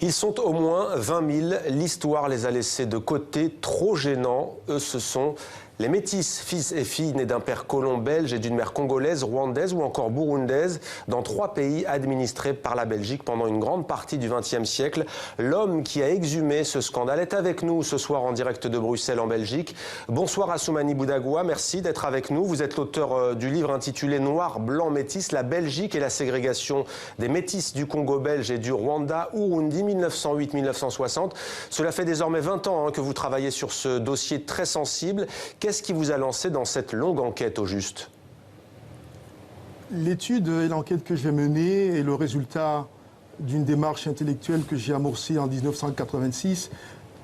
Ils sont au moins 20 000. L'histoire les a laissés de côté, trop gênants. Eux, ce sont les métis, fils et filles nés d'un père colon belge et d'une mère congolaise, rwandaise ou encore burundaise, dans 3 pays administrés par la Belgique pendant une grande partie du XXe siècle. L'homme qui a exhumé ce scandale est avec nous ce soir en direct de Bruxelles en Belgique. Bonsoir Assoumani Boudagua, merci d'être avec nous. Vous êtes l'auteur du livre intitulé Noir, Blanc, Métis, la Belgique et la ségrégation des métis du Congo belge et du Rwanda, Urundi, 1908-1960. Cela fait désormais 20 ans que vous travaillez sur ce dossier très sensible. Qu'est-ce qui vous a lancé dans cette longue enquête au juste? L'étude et l'enquête que j'ai menée est le résultat d'une démarche intellectuelle que j'ai amorcée en 1986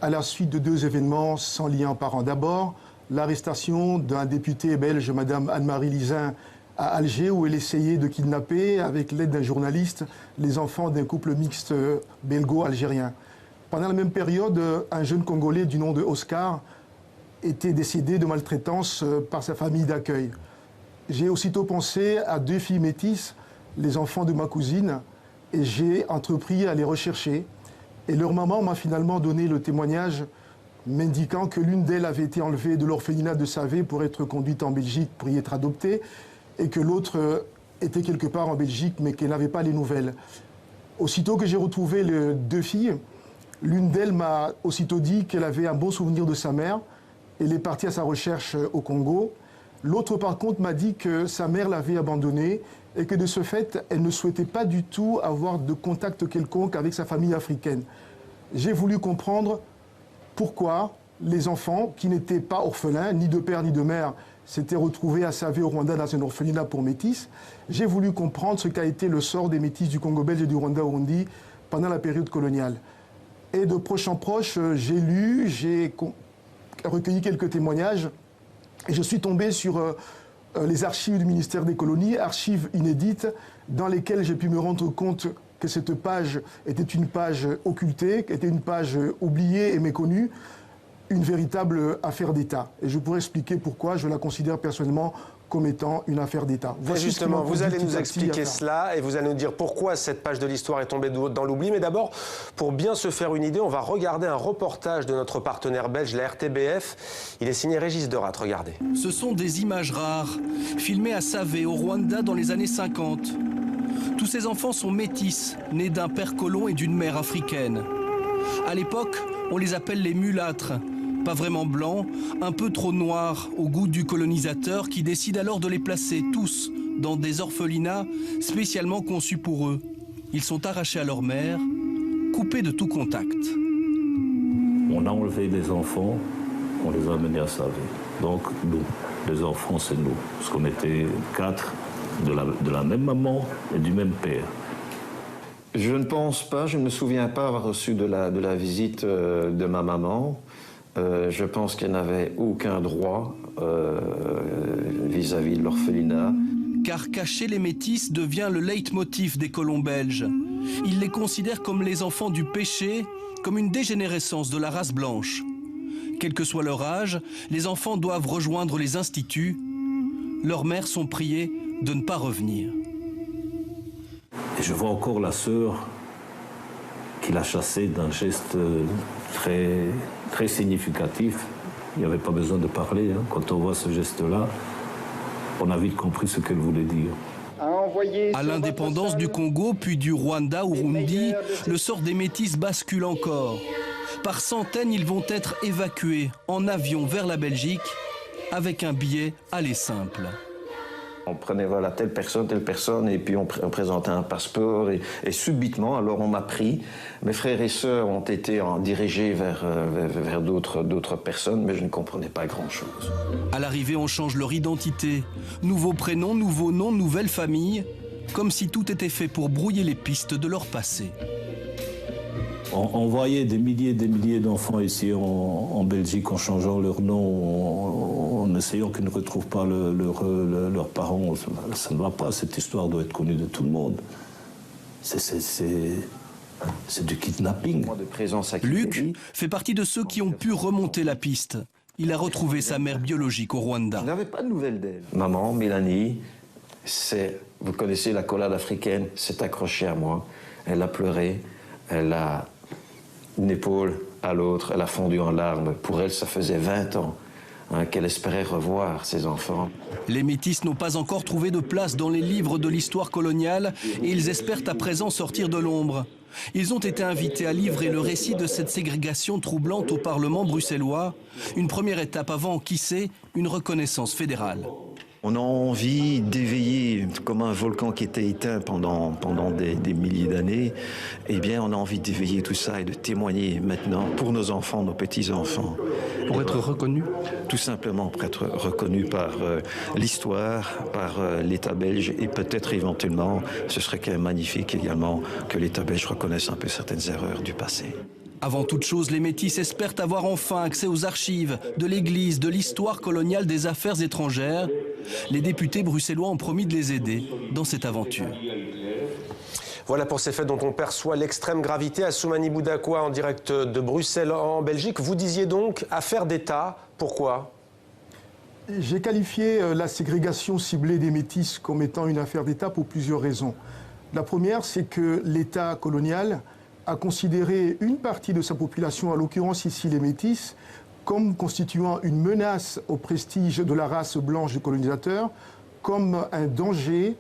à la suite de 2 événements sans lien apparent. D'abord, l'arrestation d'un député belge, Madame Anne-Marie Lizin, à Alger, où elle essayait de kidnapper, avec l'aide d'un journaliste, les enfants d'un couple mixte belgo-algérien. Pendant la même période, un jeune Congolais du nom de Oscar était décédé de maltraitance par sa famille d'accueil. J'ai aussitôt pensé à 2 filles métisses, les enfants de ma cousine, et j'ai entrepris à les rechercher. Et leur maman m'a finalement donné le témoignage m'indiquant que l'une d'elles avait été enlevée de l'orphelinat de Savé pour être conduite en Belgique pour y être adoptée, et que l'autre était quelque part en Belgique, mais qu'elle n'avait pas les nouvelles. Aussitôt que j'ai retrouvé les 2 filles, l'une d'elles m'a aussitôt dit qu'elle avait un bon souvenir de sa mère. Elle est partie à sa recherche au Congo. L'autre, par contre, m'a dit que sa mère l'avait abandonnée et que de ce fait, elle ne souhaitait pas du tout avoir de contact quelconque avec sa famille africaine. J'ai voulu comprendre pourquoi les enfants, qui n'étaient pas orphelins, ni de père ni de mère, s'étaient retrouvés à Savé au Rwanda dans un orphelinat pour métis. J'ai voulu comprendre ce qu'a été le sort des métis du Congo belge et du Rwanda Urundi pendant la période coloniale. Et de proche en proche, j'ai lu, j'ai recueilli quelques témoignages et je suis tombé sur les archives du ministère des colonies, archives inédites, dans lesquelles j'ai pu me rendre compte que cette page était une page occultée, était une page oubliée et méconnue, une véritable affaire d'État. Et je pourrais expliquer pourquoi je la considère personnellement comme étant une affaire d'État. Justement, vous allez nous expliquer cela et vous allez nous dire pourquoi cette page de l'histoire est tombée dans l'oubli. Mais d'abord, pour bien se faire une idée, on va regarder un reportage de notre partenaire belge, la RTBF. Il est signé Régis Derat, regardez. Ce sont des images rares, filmées à Savé, au Rwanda, dans les années 50. Tous ces enfants sont métis, nés d'un père colon et d'une mère africaine. À l'époque, on les appelle les mulâtres. Pas vraiment blancs, un peu trop noirs au goût du colonisateur qui décide alors de les placer tous dans des orphelinats spécialement conçus pour eux. Ils sont arrachés à leur mère, coupés de tout contact. On a enlevé des enfants, on les a amenés à Savé. Donc nous, les enfants c'est nous, parce qu'on était 4 de la même maman et du même père. Je ne pense pas, je ne me souviens pas avoir reçu de la visite de ma maman. Je pense qu'elle n'avait aucun droit vis-à-vis de l'orphelinat. Car cacher les métis devient le leitmotiv des colons belges. Ils les considèrent comme les enfants du péché, comme une dégénérescence de la race blanche. Quel que soit leur âge, les enfants doivent rejoindre les instituts. Leurs mères sont priées de ne pas revenir. Et je vois encore la sœur qui l'a chassée d'un geste très significatif. Il n'y avait pas besoin de parler. Quand on voit ce geste-là, on a vite compris ce qu'elle voulait dire. À l'indépendance du Congo, puis du Rwanda, Urundi, le sort des métis bascule encore. Par centaines, ils vont être évacués en avion vers la Belgique avec un billet aller simple. On prenait voilà, telle personne, et puis on présentait un passeport, et subitement, alors on m'a pris. Mes frères et sœurs ont été dirigés vers d'autres personnes, mais je ne comprenais pas grand-chose. À l'arrivée, on change leur identité. Nouveau prénom, nouveau nom, nouvelle famille, comme si tout était fait pour brouiller les pistes de leur passé. On voyait des milliers d'enfants ici en Belgique en changeant leur nom, en essayant qu'ils ne retrouvent pas leurs parents. Ça ne va pas, cette histoire doit être connue de tout le monde. C'est du kidnapping. Luc fait partie de ceux qui ont pu remonter la piste. Il a retrouvé sa mère biologique au Rwanda. Je n'avais pas de nouvelles d'elle. Maman, Mélanie, vous connaissez la collade africaine, s'est accrochée à moi. Elle a pleuré. Elle a une épaule à l'autre, elle a fondu en larmes. Pour elle, ça faisait 20 ans qu'elle espérait revoir ses enfants. Les métis n'ont pas encore trouvé de place dans les livres de l'histoire coloniale et ils espèrent à présent sortir de l'ombre. Ils ont été invités à livrer le récit de cette ségrégation troublante au Parlement bruxellois. Une première étape avant, qui sait, une reconnaissance fédérale. On a envie d'éveiller, comme un volcan qui était éteint pendant des milliers d'années, eh bien on a envie d'éveiller tout ça et de témoigner maintenant pour nos enfants, nos petits-enfants. Pour être reconnu ? Tout simplement pour être reconnu par l'histoire, par l'État belge et peut-être éventuellement, ce serait quand même magnifique également que l'État belge reconnaisse un peu certaines erreurs du passé. Avant toute chose, les métis espèrent avoir enfin accès aux archives de l'Église, de l'histoire coloniale des affaires étrangères. Les députés bruxellois ont promis de les aider dans cette aventure. Voilà pour ces faits dont on perçoit l'extrême gravité. Assoumani Boudakoua en direct de Bruxelles en Belgique. Vous disiez donc affaire d'État. Pourquoi ? J'ai qualifié la ségrégation ciblée des métis comme étant une affaire d'État pour plusieurs raisons. La première, c'est que l'État colonial a considéré une partie de sa population, en l'occurrence ici les métis, comme constituant une menace au prestige de la race blanche du colonisateur, comme un danger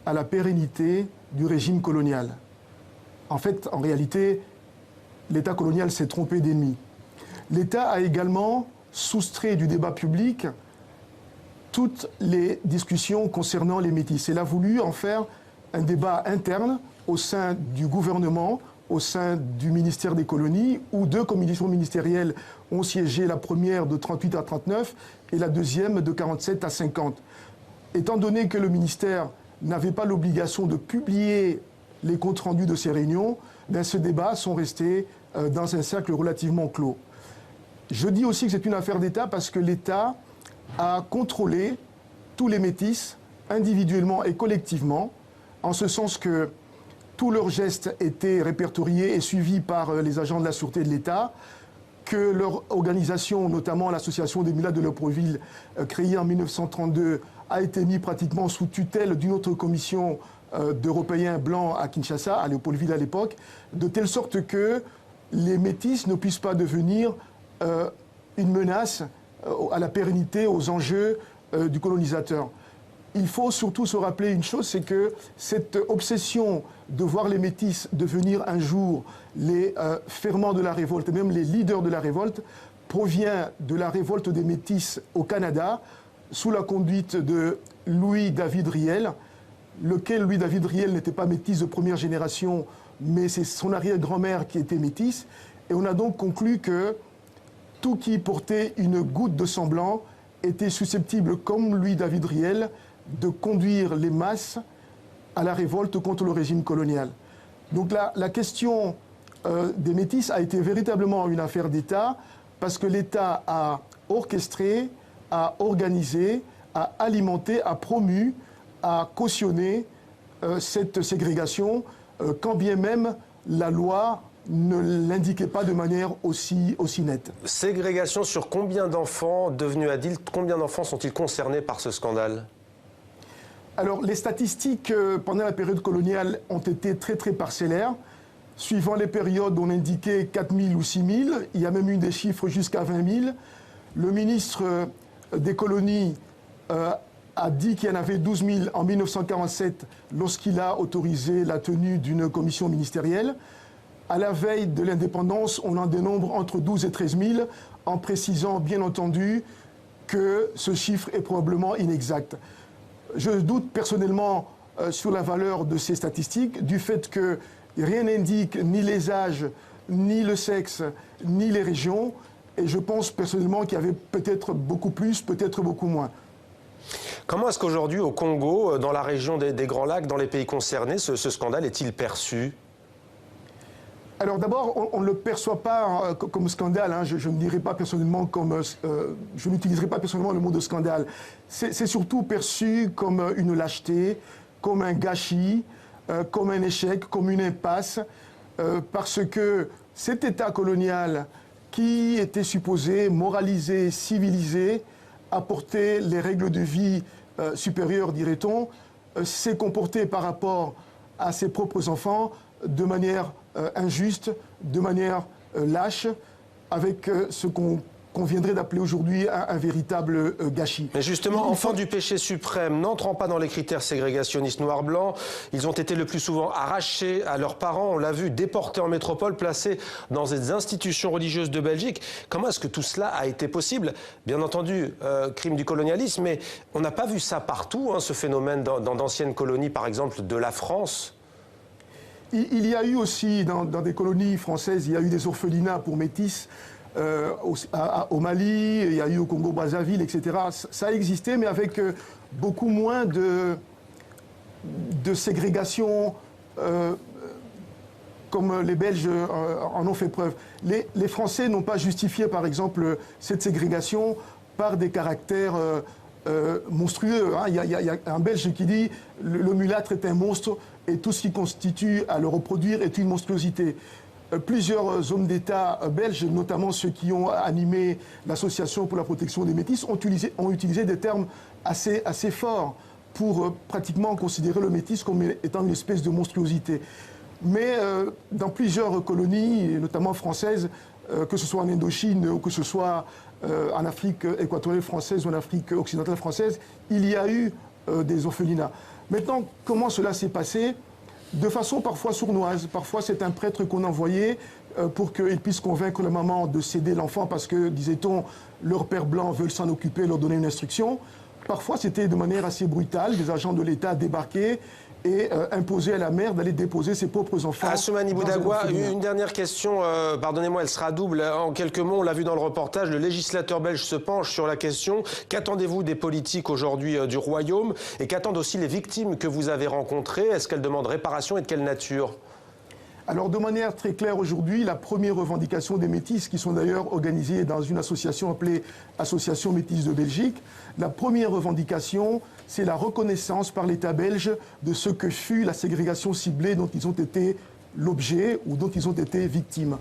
à la pérennité du régime colonial. En fait, en réalité, l'État colonial s'est trompé d'ennemi. L'État a également soustrait du débat public toutes les discussions concernant les métis. Il a voulu en faire un débat interne au sein du gouvernement, au sein du ministère des colonies, où 2 commissions ministérielles ont siégé, la première de 38 à 39 et la deuxième de 47 à 50. Étant donné que le ministère n'avait pas l'obligation de publier les comptes rendus de ces réunions, ces débats sont restés dans un cercle relativement clos. Je dis aussi que c'est une affaire d'État parce que l'État a contrôlé tous les métis, individuellement et collectivement, en ce sens que tous leurs gestes étaient répertoriés et suivis par les agents de la sûreté de l'État, que leur organisation, notamment l'association des Mulâtres de Lepreville, créée en 1932, a été mise pratiquement sous tutelle d'une autre commission d'Européens blancs à Kinshasa, à Léopoldville à l'époque, de telle sorte que les métis ne puissent pas devenir une menace à la pérennité, aux enjeux du colonisateur. Il faut surtout se rappeler une chose, c'est que cette obsession de voir les métis devenir un jour les ferments de la révolte, et même les leaders de la révolte, provient de la révolte des métis au Canada, sous la conduite de Louis-David Riel, lequel Louis-David Riel n'était pas métis de première génération, mais c'est son arrière-grand-mère qui était métisse. Et on a donc conclu que tout qui portait une goutte de sang blanc était susceptible, comme Louis-David Riel, de conduire les masses à la révolte contre le régime colonial. Donc la question des métis a été véritablement une affaire d'État parce que l'État a orchestré, a organisé, a alimenté, a promu, a cautionné cette ségrégation, quand bien même la loi ne l'indiquait pas de manière aussi nette. Ségrégation sur combien d'enfants devenus adultes, combien d'enfants sont-ils concernés par ce scandale ? Alors, les statistiques pendant la période coloniale ont été très parcellaires. Suivant les périodes, on indiquait 4 000 ou 6 000. Il y a même eu des chiffres jusqu'à 20 000. Le ministre des colonies a dit qu'il y en avait 12 000 en 1947 lorsqu'il a autorisé la tenue d'une commission ministérielle. À la veille de l'indépendance, on en dénombre entre 12 et 13 000, en précisant bien entendu que ce chiffre est probablement inexact. Je doute personnellement sur la valeur de ces statistiques, du fait que rien n'indique ni les âges, ni le sexe, ni les régions. Et je pense personnellement qu'il y avait peut-être beaucoup plus, peut-être beaucoup moins. Comment est-ce qu'aujourd'hui, au Congo, dans la région des Grands Lacs, dans les pays concernés, ce scandale est-il perçu ? Alors d'abord, on ne le perçoit pas comme scandale. Hein. Je ne dirais pas personnellement je n'utiliserai pas personnellement le mot de scandale. C'est surtout perçu comme une lâcheté, comme un gâchis, comme un échec, comme une impasse, parce que cet État colonial qui était supposé moraliser, civiliser, apporter les règles de vie supérieures, dirait-on, s'est comporté par rapport à ses propres enfants de manière injuste, de manière lâche, avec ce qu'on viendrait d'appeler aujourd'hui un véritable gâchis. Mais justement, enfants du péché suprême, n'entrant pas dans les critères ségrégationnistes noir-blanc, ils ont été le plus souvent arrachés à leurs parents, on l'a vu, déportés en métropole, placés dans des institutions religieuses de Belgique. Comment est-ce que tout cela a été possible? Bien entendu, crime du colonialisme, mais on n'a pas vu ça partout, hein, ce phénomène dans d'anciennes colonies, par exemple, de la France. Il y a eu aussi, dans des colonies françaises, il y a eu des orphelinats pour métis. Au Mali, il y a eu au Congo-Brazzaville, etc. Ça a existé, mais avec beaucoup moins de ségrégation, comme les Belges en ont fait preuve. Les Français n'ont pas justifié, par exemple, cette ségrégation par des caractères monstrueux. Hein. Il y a un Belge qui dit « le mulâtre est un monstre et tout ce qui constitue à le reproduire est une monstruosité ». Plusieurs hommes d'État belges, notamment ceux qui ont animé l'Association pour la protection des métis, ont utilisé des termes assez forts pour pratiquement considérer le métis comme étant une espèce de monstruosité. Mais dans plusieurs colonies, notamment françaises, que ce soit en Indochine ou que ce soit en Afrique équatoriale française ou en Afrique occidentale française, il y a eu des orphelinats. Maintenant, comment cela s'est passé ? De façon parfois sournoise. Parfois, c'est un prêtre qu'on envoyait pour qu'il puisse convaincre la maman de céder l'enfant parce que, disait-on, leurs pères blancs veulent s'en occuper, leur donner une instruction. Parfois, c'était de manière assez brutale. Des agents de l'État débarquaient et imposaient à la mère d'aller déposer ses propres enfants. Assoumani Boudagua, une dernière question, pardonnez-moi, elle sera double. En quelques mots, on l'a vu dans le reportage, le législateur belge se penche sur la question. Qu'attendez-vous des politiques aujourd'hui du Royaume et qu'attendent aussi les victimes que vous avez rencontrées? Est-ce qu'elles demandent réparation et de quelle nature? Alors, de manière très claire aujourd'hui, la première revendication des métis, qui sont d'ailleurs organisées dans une association appelée Association Métis de Belgique, la première revendication, c'est la reconnaissance par l'État belge de ce que fut la ségrégation ciblée dont ils ont été l'objet ou dont ils ont été victimes.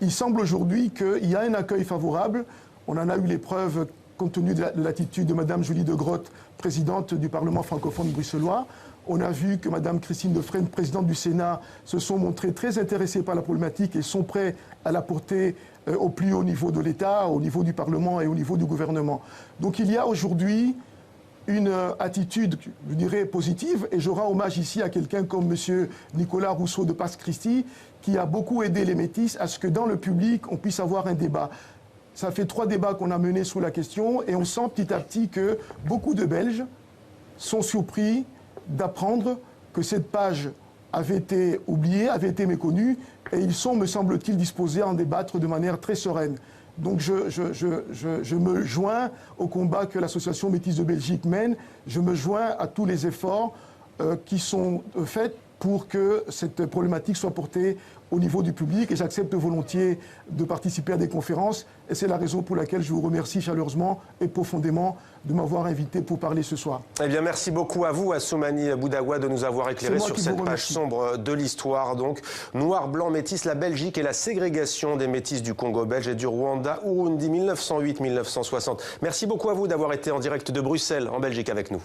Il semble aujourd'hui qu'il y a un accueil favorable. On en a eu les preuves compte tenu de l'attitude de Mme Julie de Groot, présidente du Parlement francophone bruxellois. On a vu que Mme Christine Defrene, présidente du Sénat, se sont montrées très intéressées par la problématique et sont prêts à la porter au plus haut niveau de l'État, au niveau du Parlement et au niveau du gouvernement. Donc il y a aujourd'hui une attitude, je dirais, positive, et je rends hommage ici à quelqu'un comme M. Nicolas Rousseau de Passe-Christie, qui a beaucoup aidé les métis à ce que dans le public, on puisse avoir un débat. Ça fait 3 débats qu'on a menés sur la question, et on sent petit à petit que beaucoup de Belges sont surpris d'apprendre que cette page avait été oubliée, avait été méconnue, et ils sont, me semble-t-il, disposés à en débattre de manière très sereine. Donc je me joins au combat que l'Association Métis de Belgique mène, je me joins à tous les efforts qui sont faits pour que cette problématique soit portée au niveau du public, et j'accepte volontiers de participer à des conférences, et c'est la raison pour laquelle je vous remercie chaleureusement et profondément de m'avoir invité pour parler ce soir. Eh bien, merci beaucoup à vous, Assoumani Boudagua, de nous avoir éclairé sur cette page sombre de l'histoire. Donc, noir, blanc, métis, la Belgique et la ségrégation des métis du Congo belge et du Rwanda, Urundi, 1908-1960. Merci beaucoup à vous d'avoir été en direct de Bruxelles, en Belgique, avec nous.